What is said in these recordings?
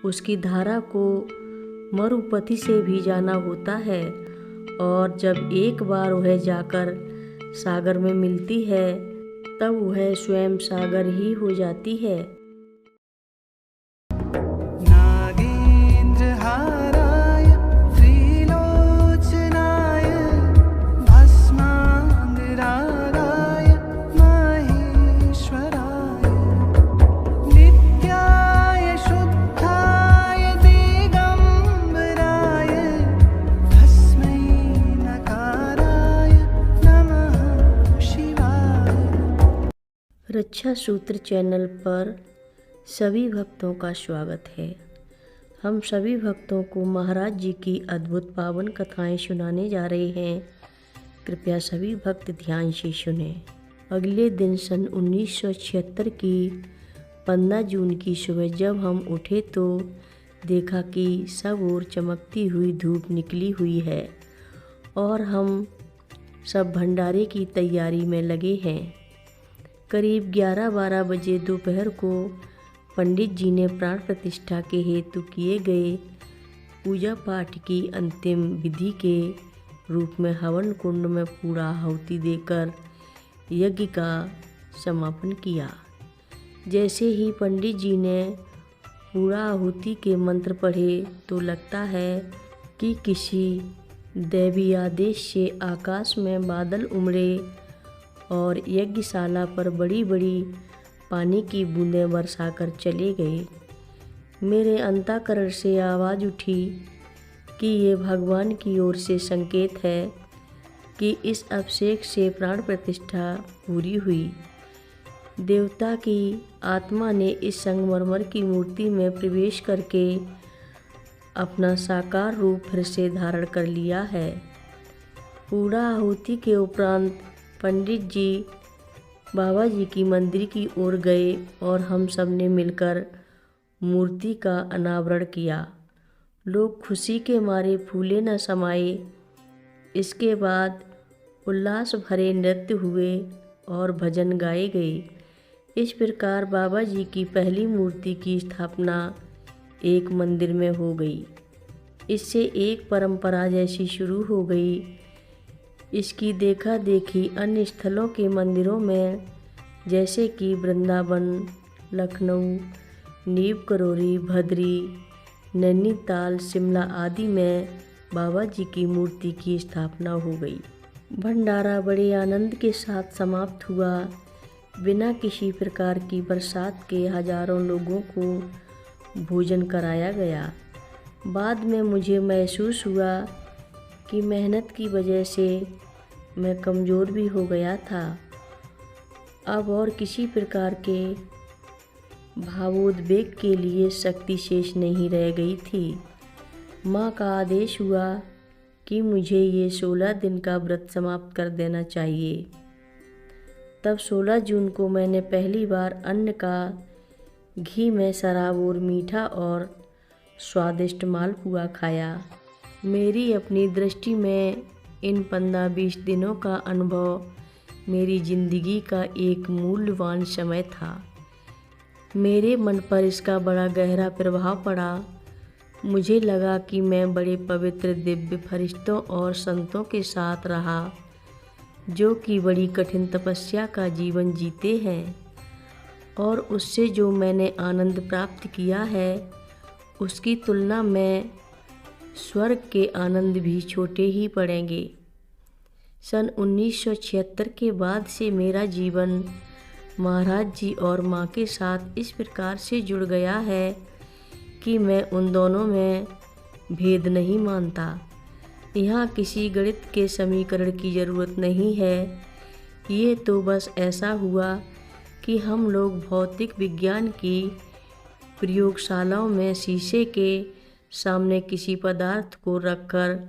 उसकी धारा को मरुपथि से भी जाना होता है, और जब एक बार वह जाकर सागर में मिलती है तब वह स्वयं सागर ही हो जाती है। रक्षा सूत्र चैनल पर सभी भक्तों का स्वागत है। हम सभी भक्तों को महाराज जी की अद्भुत पावन कथाएं सुनाने जा रहे हैं। कृपया सभी भक्त ध्यान से सुने। अगले दिन सन 1976 की 15 जून की सुबह जब हम उठे तो देखा कि सब ओर चमकती हुई धूप निकली हुई है और हम सब भंडारे की तैयारी में लगे हैं। करीब 11-12 बजे दोपहर को पंडित जी ने प्राण प्रतिष्ठा के हेतु किए गए पूजा पाठ की अंतिम विधि के रूप में हवन कुंड में पूरा आहुति देकर यज्ञ का समापन किया। जैसे ही पंडित जी ने पूरा आहुति के मंत्र पढ़े तो लगता है कि किसी दैवी आदेश से आकाश में बादल उमड़े और यज्ञशाला पर बड़ी बड़ी पानी की बूंदें बरसाकर चले गए। मेरे अंतःकरण से आवाज़ उठी कि ये भगवान की ओर से संकेत है कि इस अभिषेक से प्राण प्रतिष्ठा पूरी हुई। देवता की आत्मा ने इस संगमरमर की मूर्ति में प्रवेश करके अपना साकार रूप फिर से धारण कर लिया है। पूरा आहुति के उपरांत पंडित जी बाबा जी की मंदिर की ओर गए और हम सब ने मिलकर मूर्ति का अनावरण किया। लोग खुशी के मारे फूले न समाये। इसके बाद उल्लास भरे नृत्य हुए और भजन गाए गए। इस प्रकार बाबा जी की पहली मूर्ति की स्थापना एक मंदिर में हो गई। इससे एक परंपरा जैसी शुरू हो गई। इसकी देखा देखी अन्य स्थलों के मंदिरों में जैसे कि वृंदावन, लखनऊ, नीव करोली, भद्री, नैनीताल, शिमला आदि में बाबा जी की मूर्ति की स्थापना हो गई। भंडारा बड़े आनंद के साथ समाप्त हुआ। बिना किसी प्रकार की बरसात के हजारों लोगों को भोजन कराया गया। बाद में मुझे महसूस हुआ कि मेहनत की वजह से मैं कमज़ोर भी हो गया था। अब और किसी प्रकार के भावोद्वेग के लिए शक्ति शेष नहीं रह गई थी। माँ का आदेश हुआ कि मुझे ये 16 दिन का व्रत समाप्त कर देना चाहिए। तब 16 जून को मैंने पहली बार अन्न का घी में शराब और मीठा और स्वादिष्ट मालपुआ खाया। मेरी अपनी दृष्टि में इन 15-20 दिनों का अनुभव मेरी ज़िंदगी का एक मूल्यवान समय था। मेरे मन पर इसका बड़ा गहरा प्रभाव पड़ा। मुझे लगा कि मैं बड़े पवित्र दिव्य फरिश्तों और संतों के साथ रहा जो कि बड़ी कठिन तपस्या का जीवन जीते हैं, और उससे जो मैंने आनंद प्राप्त किया है उसकी तुलना में स्वर्ग के आनंद भी छोटे ही पड़ेंगे। सन 1976 के बाद से मेरा जीवन महाराज जी और माँ के साथ इस प्रकार से जुड़ गया है कि मैं उन दोनों में भेद नहीं मानता। यहाँ किसी गणित के समीकरण की ज़रूरत नहीं है। ये तो बस ऐसा हुआ कि हम लोग भौतिक विज्ञान की प्रयोगशालाओं में शीशे के सामने किसी पदार्थ को रखकर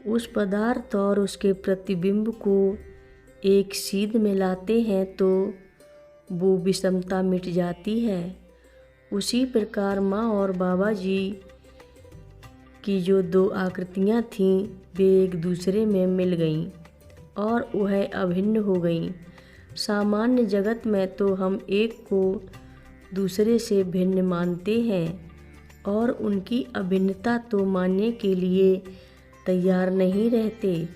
उस पदार्थ और उसके प्रतिबिंब को एक सीध में लाते हैं तो वो विषमता मिट जाती है। उसी प्रकार माँ और बाबा जी की जो दो आकृतियाँ थीं वे एक दूसरे में मिल गईं और वह अभिन्न हो गईं। सामान्य जगत में तो हम एक को दूसरे से भिन्न मानते हैं और उनकी अभिन्नता तो मानने के लिए तैयार नहीं रहते,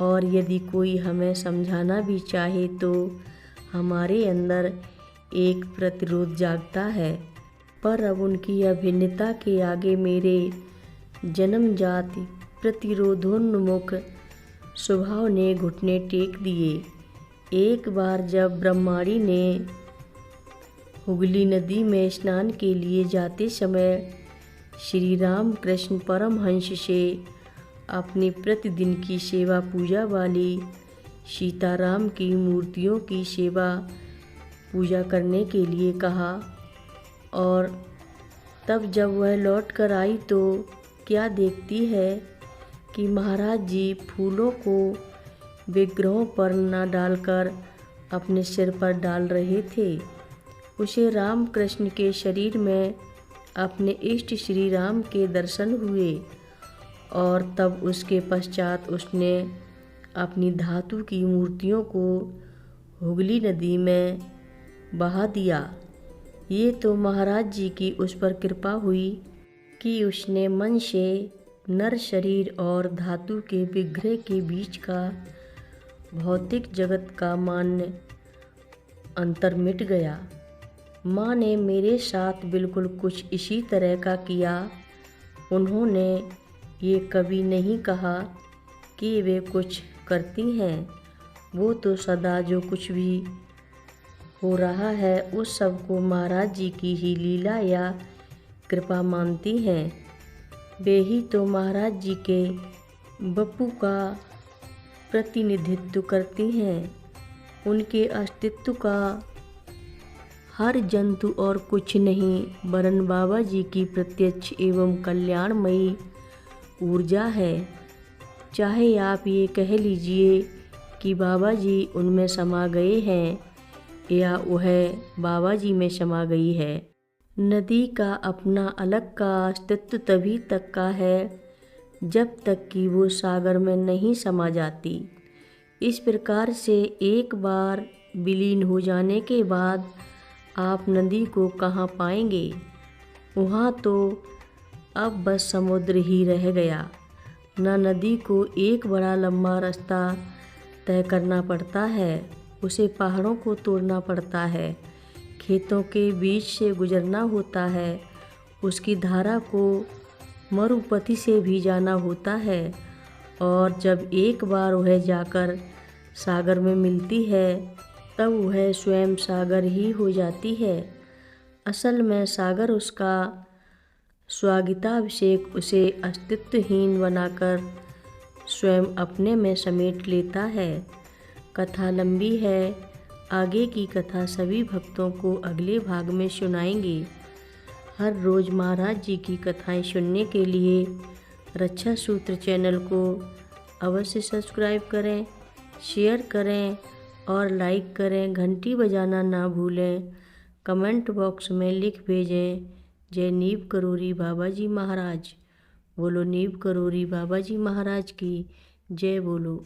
और यदि कोई हमें समझाना भी चाहे तो हमारे अंदर एक प्रतिरोध जागता है। पर अब उनकी अभिन्नता के आगे मेरे जन्मजात प्रतिरोधोन्मुख स्वभाव ने घुटने टेक दिए। एक बार जब ब्रह्माणी ने हुगली नदी में स्नान के लिए जाते समय श्री राम कृष्ण परमहंस से अपनी प्रतिदिन की सेवा पूजा वाली सीताराम की मूर्तियों की सेवा पूजा करने के लिए कहा, और तब जब वह लौट कर आई तो क्या देखती है कि महाराज जी फूलों को विग्रहों पर न डालकर अपने सिर पर डाल रहे थे। उसे राम कृष्ण के शरीर में अपने इष्ट श्री राम के दर्शन हुए, और तब उसके पश्चात उसने अपनी धातु की मूर्तियों को हुगली नदी में बहा दिया। ये तो महाराज जी की उस पर कृपा हुई कि उसने मन से नर शरीर और धातु के विग्रह के बीच का भौतिक जगत का मान्य अंतर मिट गया। माँ ने मेरे साथ बिल्कुल कुछ इसी तरह का किया। उन्होंने ये कभी नहीं कहा कि वे कुछ करती हैं, वो तो सदा जो कुछ भी हो रहा है उस सब को महाराज जी की ही लीला या कृपा मानती हैं। वे ही तो महाराज जी के बप्पू का प्रतिनिधित्व करती हैं। उनके अस्तित्व का हर जंतु और कुछ नहीं वरन बाबा जी की प्रत्यक्ष एवं कल्याणमयी ऊर्जा है। चाहे आप ये कह लीजिए कि बाबा जी उनमें समा गए हैं या वह बाबा जी में समा गई है। नदी का अपना अलग का अस्तित्व तभी तक का है जब तक कि वो सागर में नहीं समा जाती। इस प्रकार से एक बार विलीन हो जाने के बाद आप नदी को कहाँ पाएंगे? वहाँ तो अब बस समुद्र ही रह गया। न नदी को एक बड़ा लंबा रास्ता तय करना पड़ता है, उसे पहाड़ों को तोड़ना पड़ता है, खेतों के बीच से गुजरना होता है, उसकी धारा को मरुपथि से भी जाना होता है, और जब एक बार वह जाकर सागर में मिलती है तब वह स्वयं सागर ही हो जाती है। असल में सागर उसका स्वागताभिषेक उसे अस्तित्वहीन बनाकर स्वयं अपने में समेट लेता है। कथा लंबी है, आगे की कथा सभी भक्तों को अगले भाग में सुनाएंगे। हर रोज़ महाराज जी की कथाएं सुनने के लिए रक्षा सूत्र चैनल को अवश्य सब्सक्राइब करें, शेयर करें और लाइक करें। घंटी बजाना ना भूलें। कमेंट बॉक्स में लिख भेजें, जय नीव करोरी बाबा जी महाराज। बोलो नीव करोरी बाबा जी महाराज की जय बोलो।